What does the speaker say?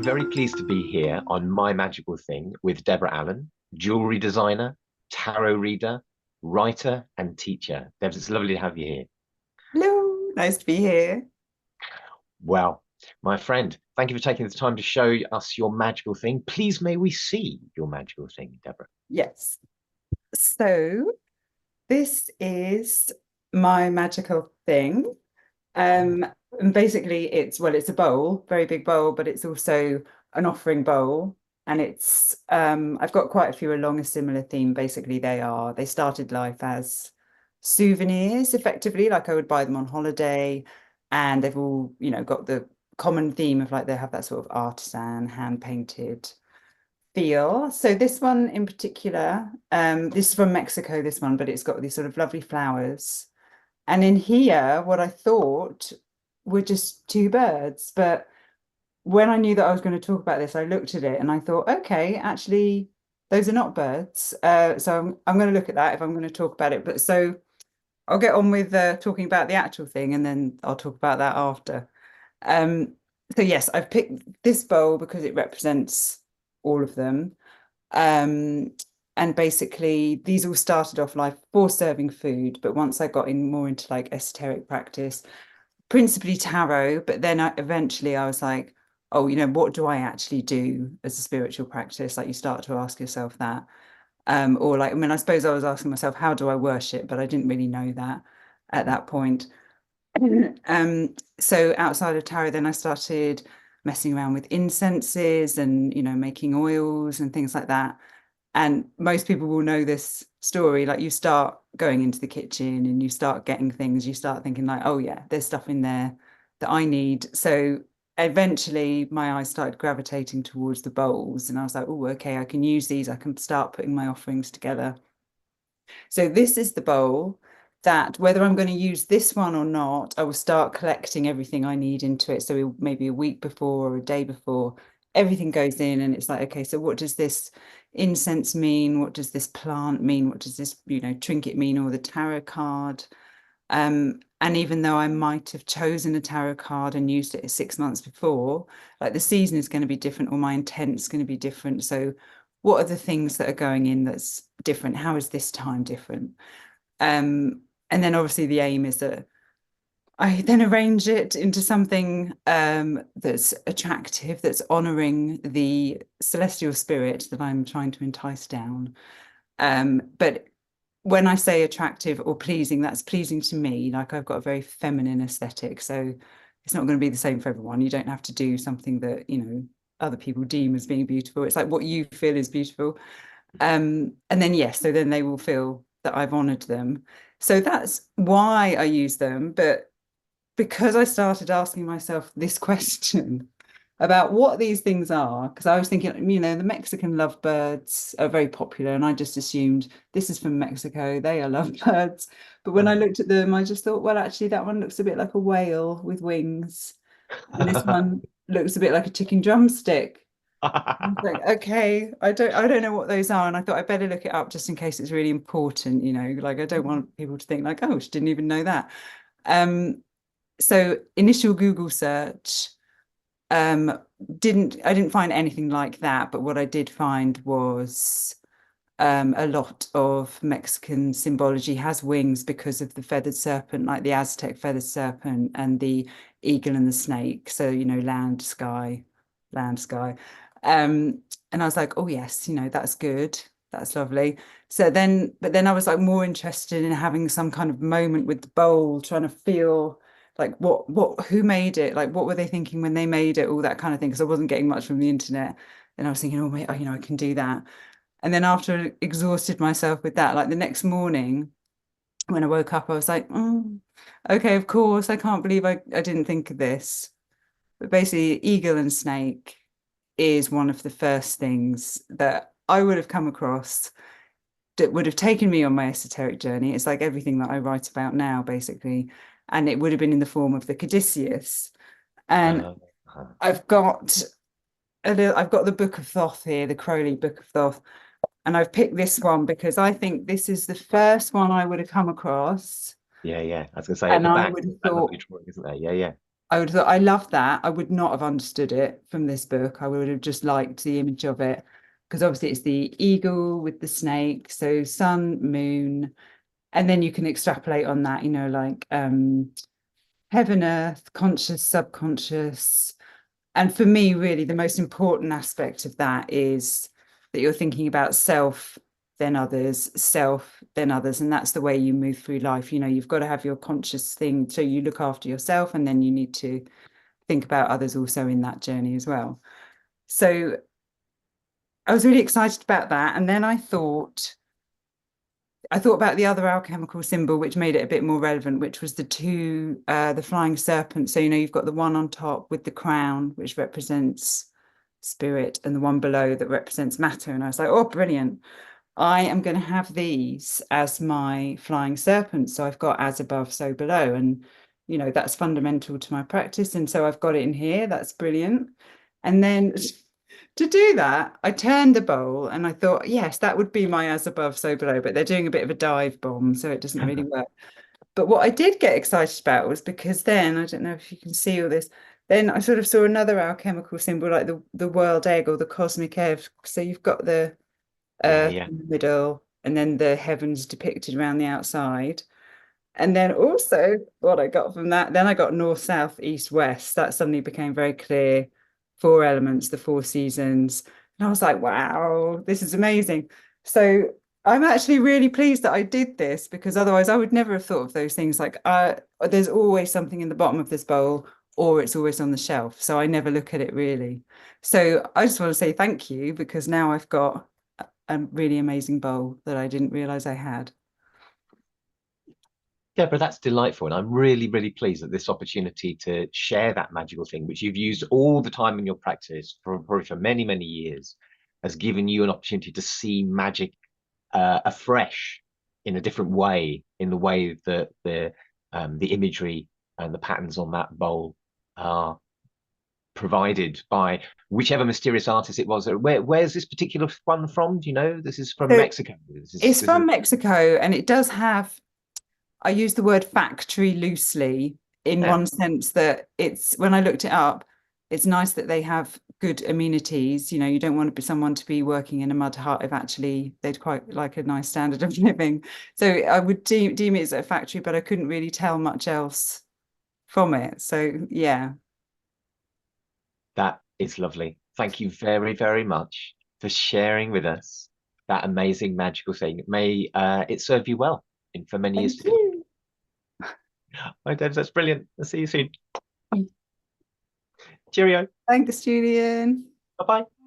very pleased to be here on My Magical Thing with Deborah Allen, jewelry designer, tarot reader, writer, and teacher. Debs, it's lovely to have you here. Hello, nice to be here. Well, my friend, thank you for taking the time to show us your magical thing. Please, may we see your magical thing, Deborah? Yes. So this is my magical thing. Oh, And basically it's a bowl, very big bowl, but it's also an offering bowl. And it's I've got quite a few along a similar theme. Basically, they started life as souvenirs, effectively, like I would buy them on holiday, and they've all, got the common theme of like they have that sort of artisan, hand painted feel. So this one in particular, this is from Mexico, this one, but it's got these sort of lovely flowers. And in here, what I thought were just two birds. But when I knew that I was going to talk about this, I looked at it and I thought, okay, actually, those are not birds. So I'm going to look at that if I'm going to talk about it. But so I'll get on with talking about the actual thing and then I'll talk about that after. Um, so yes, I've picked this bowl because it represents all of them. Um, and basically, these all started off like for serving food, but once I got in more into like esoteric practice, principally tarot, but then eventually I was like, oh, what do I actually do as a spiritual practice? Like you start to ask yourself that. Or like, I mean, I suppose I was asking myself, how do I worship? But I didn't really know that at that point. So outside of tarot, then I started messing around with incenses and, making oils and things like that. And most people will know this story. Like you start going into the kitchen and you start getting things, you start thinking like, oh yeah, there's stuff in there that I need. So eventually my eyes started gravitating towards the bowls and I was like, oh, okay, I can use these. I can start putting my offerings together. So this is the bowl that whether I'm going to use this one or not, I will start collecting everything I need into it. So maybe a week before or a day before, everything goes in and it's like, okay, so what does this incense mean? What does this plant mean? What does this, trinket mean? Or the tarot card? And even though I might have chosen a tarot card and used it 6 months before, like the season is going to be different or my intent's going to be different. So what are the things that are going in that's different? How is this time different? And then obviously the aim is that I then arrange it into something that's attractive, that's honoring the celestial spirit that I'm trying to entice down. But when I say attractive or pleasing, that's pleasing to me. Like I've got a very feminine aesthetic, so it's not going to be the same for everyone. You don't have to do something that, other people deem as being beautiful. It's like what you feel is beautiful. And then yes, so then they will feel that I've honored them. So that's why I use them. But because I started asking myself this question about what these things are, because I was thinking, the Mexican lovebirds are very popular, and I just assumed this is from Mexico, they are lovebirds. But when I oh. looked at them, I just thought, well, actually, that one looks a bit like a whale with wings, and this one looks a bit like a chicken drumstick. I was like, okay, I don't know what those are. And I thought I better look it up just in case it's really important, like I don't want people to think like, oh, she didn't even know that. Um, so initial Google search, um, I didn't find anything like that, but what I did find was a lot of Mexican symbology has wings because of the feathered serpent, like the Aztec feathered serpent and the eagle and the snake. So, land, sky, land, sky. And I was like, oh yes, that's good. That's lovely. But then I was like more interested in having some kind of moment with the bowl, trying to feel like who made it? Like, what were they thinking when they made it? All that kind of thing. Because I wasn't getting much from the internet. And I was thinking, oh, wait, I can do that. And then after I exhausted myself with that, like the next morning when I woke up, I was like, okay, of course, I can't believe I didn't think of this. But basically, eagle and snake is one of the first things that I would have come across that would have taken me on my esoteric journey. It's like everything that I write about now, basically. And it would have been in the form of the Caduceus. And Uh, I've got the Book of Thoth here, the Crowley Book of Thoth. And I've picked this one because I think this is the first one I would have come across. yeah, yeah. I was going to say at And the I back, would there's have that lovely thought, drawing, isn't there? Yeah, yeah. I would have thought, I love that. I would not have understood it from this book. I would have just liked the image of it because obviously it's the eagle with the snake. So sun, moon, and then you can extrapolate on that, like heaven, earth, conscious, subconscious. And for me, really, the most important aspect of that is that you're thinking about self, then others, self, then others. And that's the way you move through life. You've got to have your conscious thing. So you look after yourself, and then you need to think about others also in that journey as well. So I was really excited about that. And then I thought about the other alchemical symbol, which made it a bit more relevant, which was the flying serpent. So, you've got the one on top with the crown, which represents spirit, and the one below that represents matter. And I was like, oh, brilliant. I am going to have these as my flying serpent. So I've got as above, so below. And, that's fundamental to my practice. And so I've got it in here. That's brilliant. And then to do that, I turned the bowl and I thought, yes, that would be my as above, so below, but they're doing a bit of a dive bomb, so it doesn't really work. But what I did get excited about was because then, I don't know if you can see all this, then I sort of saw another alchemical symbol like the world egg or the cosmic egg. So you've got the Yeah, earth yeah. in the middle and then the heavens depicted around the outside. And then also what I got from that, then I got north, south, east, west. That suddenly became very clear. Four elements, the four seasons. And I was like, wow, this is amazing. So I'm actually really pleased that I did this because otherwise I would never have thought of those things. Like there's always something in the bottom of this bowl or it's always on the shelf. So I never look at it really. So I just want to say thank you because now I've got a really amazing bowl that I didn't realize I had. Deborah, that's delightful. And I'm really, really pleased that this opportunity to share that magical thing, which you've used all the time in your practice for probably for many, many years, has given you an opportunity to see magic afresh in a different way, in the way that the imagery and the patterns on that bowl are provided by whichever mysterious artist it was. Where's this particular one from? Do you know? This is from So Mexico. it's This is from Mexico and it does have, I use the word factory loosely in yeah. one sense that it's when I looked it up, it's nice that they have good amenities. You don't want to be someone to be working in a mud hut if actually they'd quite like a nice standard of living. So I would deem it as a factory, but I couldn't really tell much else from it. So yeah, That is lovely. Thank you very, very much for sharing with us that amazing magical thing. May it serve you well for many years thank to come. you. Hi, Debs, that's brilliant. I'll see you soon. Cheerio. Thanks, Julian. Bye bye.